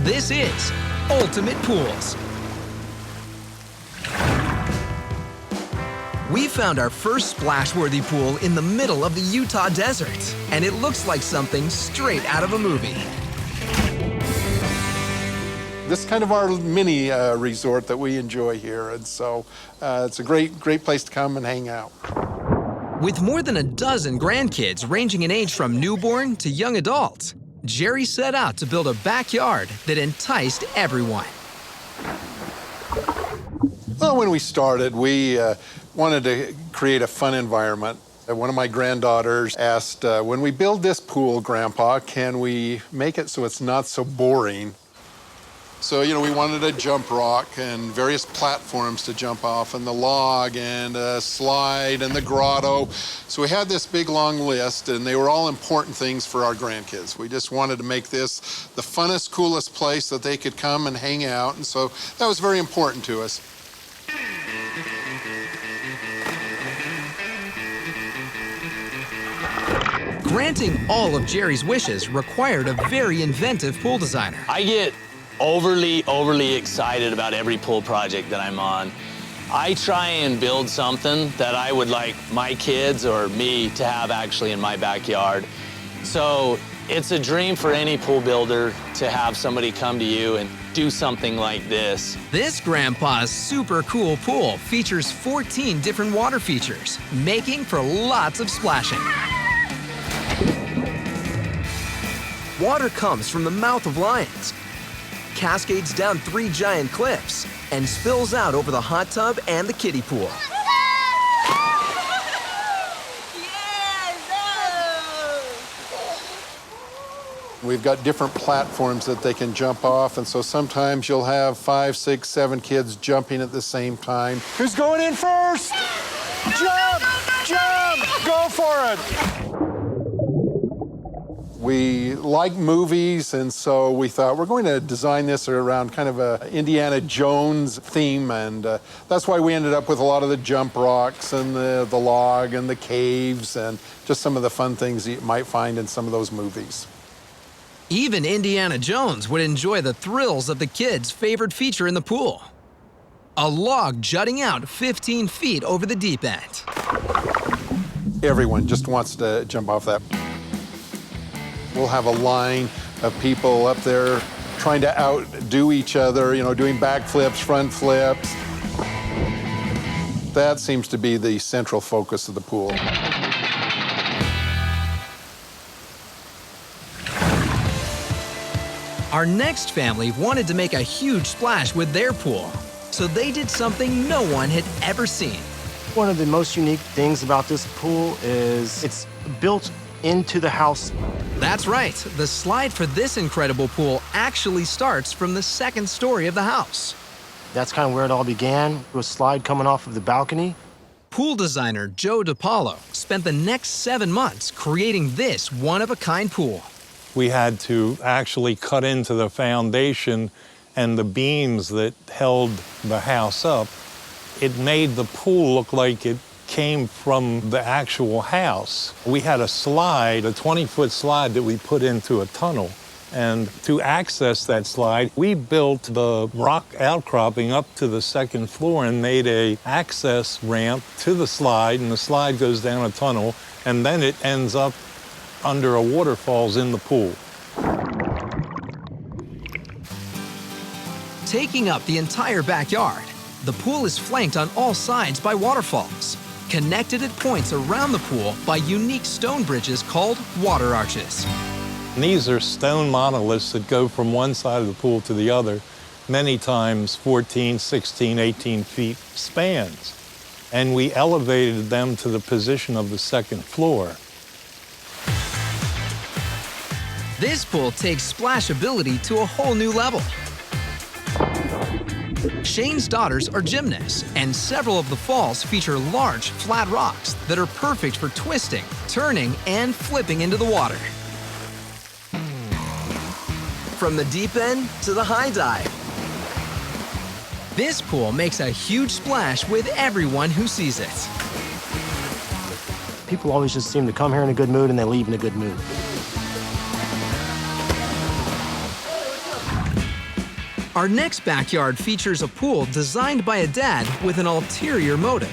This is Ultimate Pools. We found our first splash-worthy pool in the middle of the Utah desert, and it looks like something straight out of a movie. This is kind of our mini resort that we enjoy here, and so it's a great place to come and hang out. With more than a dozen grandkids ranging in age from newborn to young adult, Jerry set out to build a backyard that enticed everyone. Well, when we started, we wanted to create a fun environment. One of my granddaughters asked, when we build this pool, Grandpa, can we make it so it's not so boring? So, we wanted a jump rock and various platforms to jump off, and the log and a slide and the grotto. So we had this big long list, and they were all important things for our grandkids. We just wanted to make this the funnest, coolest place that they could come and hang out, and so that was very important to us. Granting all of Jerry's wishes required a very inventive pool designer. I get overly excited about every pool project that I'm on. I try and build something that I would like my kids or me to have actually in my backyard. So it's a dream for any pool builder to have somebody come to you and do something like this. This Grandpa's super cool pool features 14 different water features, making for lots of splashing. Water comes from the mouth of lions, cascades down 3 giant cliffs, and spills out over the hot tub and the kiddie pool. We've got different platforms that they can jump off, and so sometimes you'll have 5, 6, 7 kids jumping at the same time. Who's going in first? Jump! Jump! Go for it! We like movies, and so we thought we're going to design this around kind of a Indiana Jones theme, and that's why we ended up with a lot of the jump rocks and the log and the caves and just some of the fun things that you might find in some of those movies. Even Indiana Jones would enjoy the thrills of the kids' favorite feature in the pool: a log jutting out 15 feet over the deep end. Everyone just wants to jump off that. We'll have a line of people up there trying to outdo each other, doing backflips, front flips. That seems to be the central focus of the pool. Our next family wanted to make a huge splash with their pool, so they did something no one had ever seen. One of the most unique things about this pool is it's built into the house. That's right. The slide for this incredible pool actually starts from the 2nd story of the house. That's kind of where it all began, with a slide coming off of the balcony. Pool designer Joe DiPaolo spent the next 7 months creating this one-of-a-kind pool. We had to actually cut into the foundation and the beams that held the house up. It made the pool look like it came from the actual house. We had a slide, a 20-foot slide that we put into a tunnel. And to access that slide, we built the rock outcropping up to the 2nd floor and made a access ramp to the slide, and the slide goes down a tunnel, and then it ends up under a waterfalls in the pool. Taking up the entire backyard, the pool is flanked on all sides by waterfalls, connected at points around the pool by unique stone bridges called water arches. And these are stone monoliths that go from one side of the pool to the other, many times 14, 16, 18 feet spans. And we elevated them to the position of the 2nd floor. This pool takes splashability to a whole new level. Shane's daughters are gymnasts, and several of the falls feature large, flat rocks that are perfect for twisting, turning, and flipping into the water. From the deep end to the high dive, this pool makes a huge splash with everyone who sees it. People always just seem to come here in a good mood and they leave in a good mood. Our next backyard features a pool designed by a dad with an ulterior motive.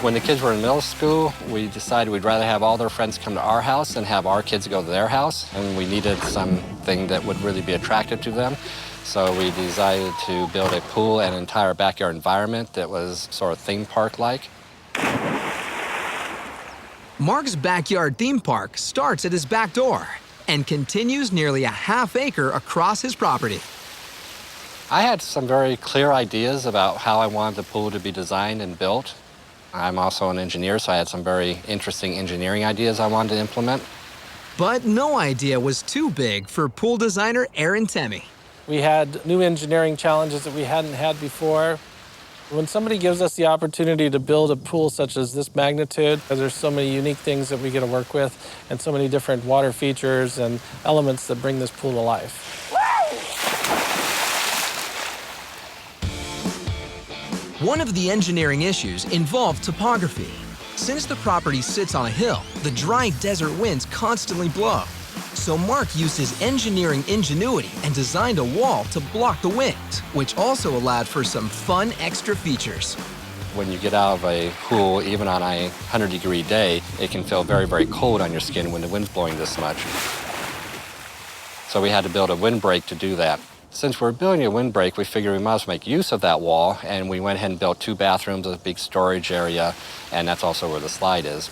When the kids were in middle school, we decided we'd rather have all their friends come to our house than have our kids go to their house. And we needed something that would really be attractive to them. So we decided to build a pool and entire backyard environment that was sort of theme park-like. Mark's backyard theme park starts at his back door and continues nearly a half acre across his property. I had some very clear ideas about how I wanted the pool to be designed and built. I'm also an engineer, so I had some very interesting engineering ideas I wanted to implement. But no idea was too big for pool designer Aaron Temme. We had new engineering challenges that we hadn't had before. When somebody gives us the opportunity to build a pool such as this magnitude, there's so many unique things that we get to work with and so many different water features and elements that bring this pool to life. One of the engineering issues involved topography. Since the property sits on a hill, the dry desert winds constantly blow. So Mark used his engineering ingenuity and designed a wall to block the wind, which also allowed for some fun extra features. When you get out of a pool, even on a 100-degree day, it can feel very, very cold on your skin when the wind's blowing this much. So we had to build a windbreak to do that. Since we're building a windbreak, we figured we might as well make use of that wall, and we went ahead and built 2 bathrooms, a big storage area, and that's also where the slide is.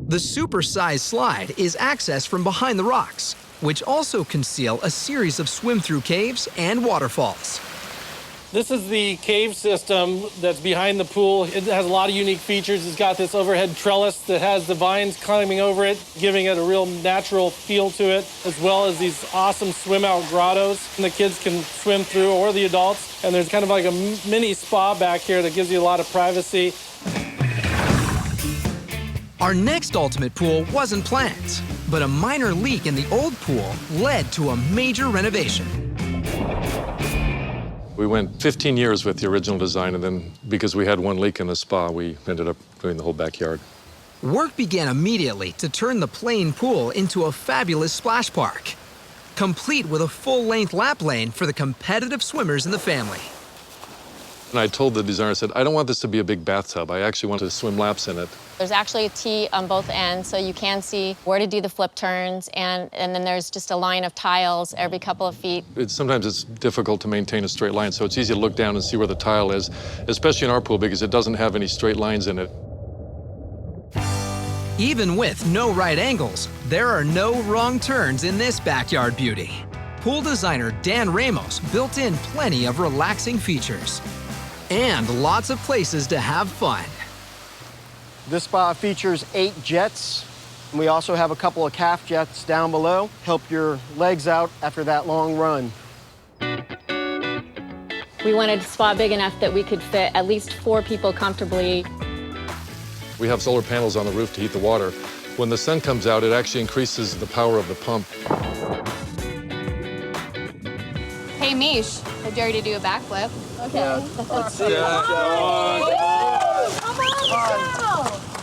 The super-sized slide is accessed from behind the rocks, which also conceal a series of swim-through caves and waterfalls. This is the cave system that's behind the pool. It has a lot of unique features. It's got this overhead trellis that has the vines climbing over it, giving it a real natural feel to it, as well as these awesome swim-out grottos the kids can swim through, or the adults. And there's kind of like a mini spa back here that gives you a lot of privacy. Our next ultimate pool wasn't planned, but a minor leak in the old pool led to a major renovation. We went 15 years with the original design, and then because we had one leak in the spa, we ended up doing the whole backyard. Work began immediately to turn the plain pool into a fabulous splash park, complete with a full-length lap lane for the competitive swimmers in the family. And I told the designer, I said, I don't want this to be a big bathtub. I actually want to swim laps in it. There's actually a T on both ends, so you can see where to do the flip turns, and then there's just a line of tiles every couple of feet. Sometimes it's difficult to maintain a straight line, so it's easy to look down and see where the tile is, especially in our pool because it doesn't have any straight lines in it. Even with no right angles, there are no wrong turns in this backyard beauty. Pool designer Dan Ramos built in plenty of relaxing features and lots of places to have fun. This spa features 8 jets. We also have a couple of calf jets down below. Help your legs out after that long run. We wanted a spa big enough that we could fit at least 4 people comfortably. We have solar panels on the roof to heat the water. When the sun comes out, it actually increases the power of the pump. Hey, Mish, I dare you to do a backflip. Okay. Yeah. Let's see it.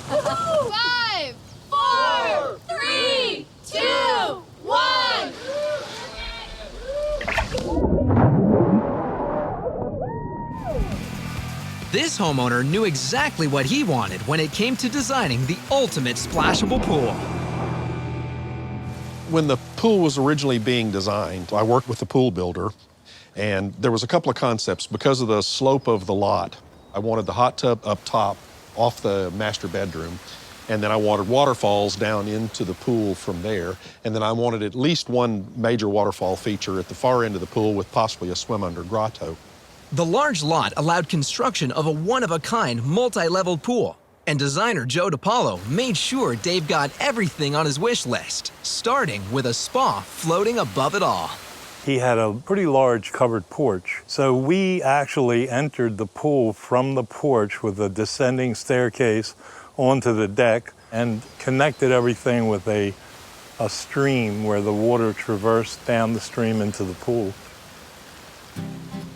Come on, 5, 4, 3, 2, 1. This homeowner knew exactly what he wanted when it came to designing the ultimate splashable pool. When the pool was originally being designed, I worked with the pool builder, and there was a couple of concepts. Because of the slope of the lot, I wanted the hot tub up top off the master bedroom, and then I wanted waterfalls down into the pool from there, and then I wanted at least one major waterfall feature at the far end of the pool with possibly a swim-under grotto. The large lot allowed construction of a one-of-a-kind multi-level pool, and designer Joe DiPaolo made sure Dave got everything on his wish list, starting with a spa floating above it all. He had a pretty large covered porch, so we actually entered the pool from the porch with a descending staircase onto the deck and connected everything with a stream where the water traversed down the stream into the pool.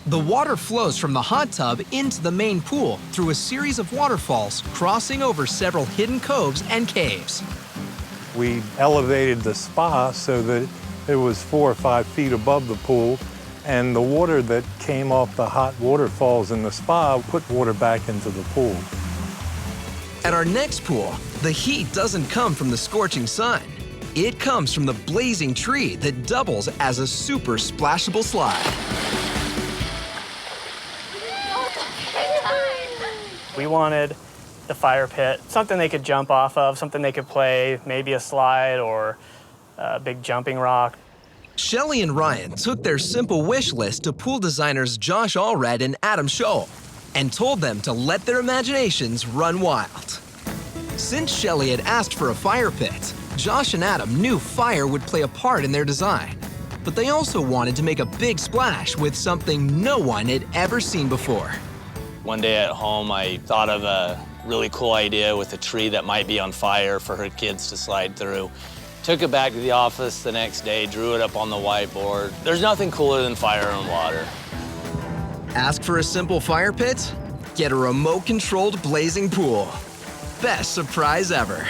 The water flows from the hot tub into the main pool through a series of waterfalls crossing over several hidden coves and caves. We elevated the spa so that It was 4 or 5 feet above the pool, and the water that came off the hot waterfalls in the spa put water back into the pool. At our next pool, the heat doesn't come from the scorching sun. It comes from the blazing tree that doubles as a super splashable slide. We wanted the fire pit, something they could jump off of, something they could play, maybe a slide or a big jumping rock. Shelley and Ryan took their simple wish list to pool designers Josh Allred and Adam Scholl and told them to let their imaginations run wild. Since Shelley had asked for a fire pit, Josh and Adam knew fire would play a part in their design. But they also wanted to make a big splash with something no one had ever seen before. One day at home, I thought of a really cool idea with a tree that might be on fire for her kids to slide through. Took it back to the office the next day, drew it up on the whiteboard. There's nothing cooler than fire and water. Ask for a simple fire pit? Get a remote-controlled blazing pool. Best surprise ever.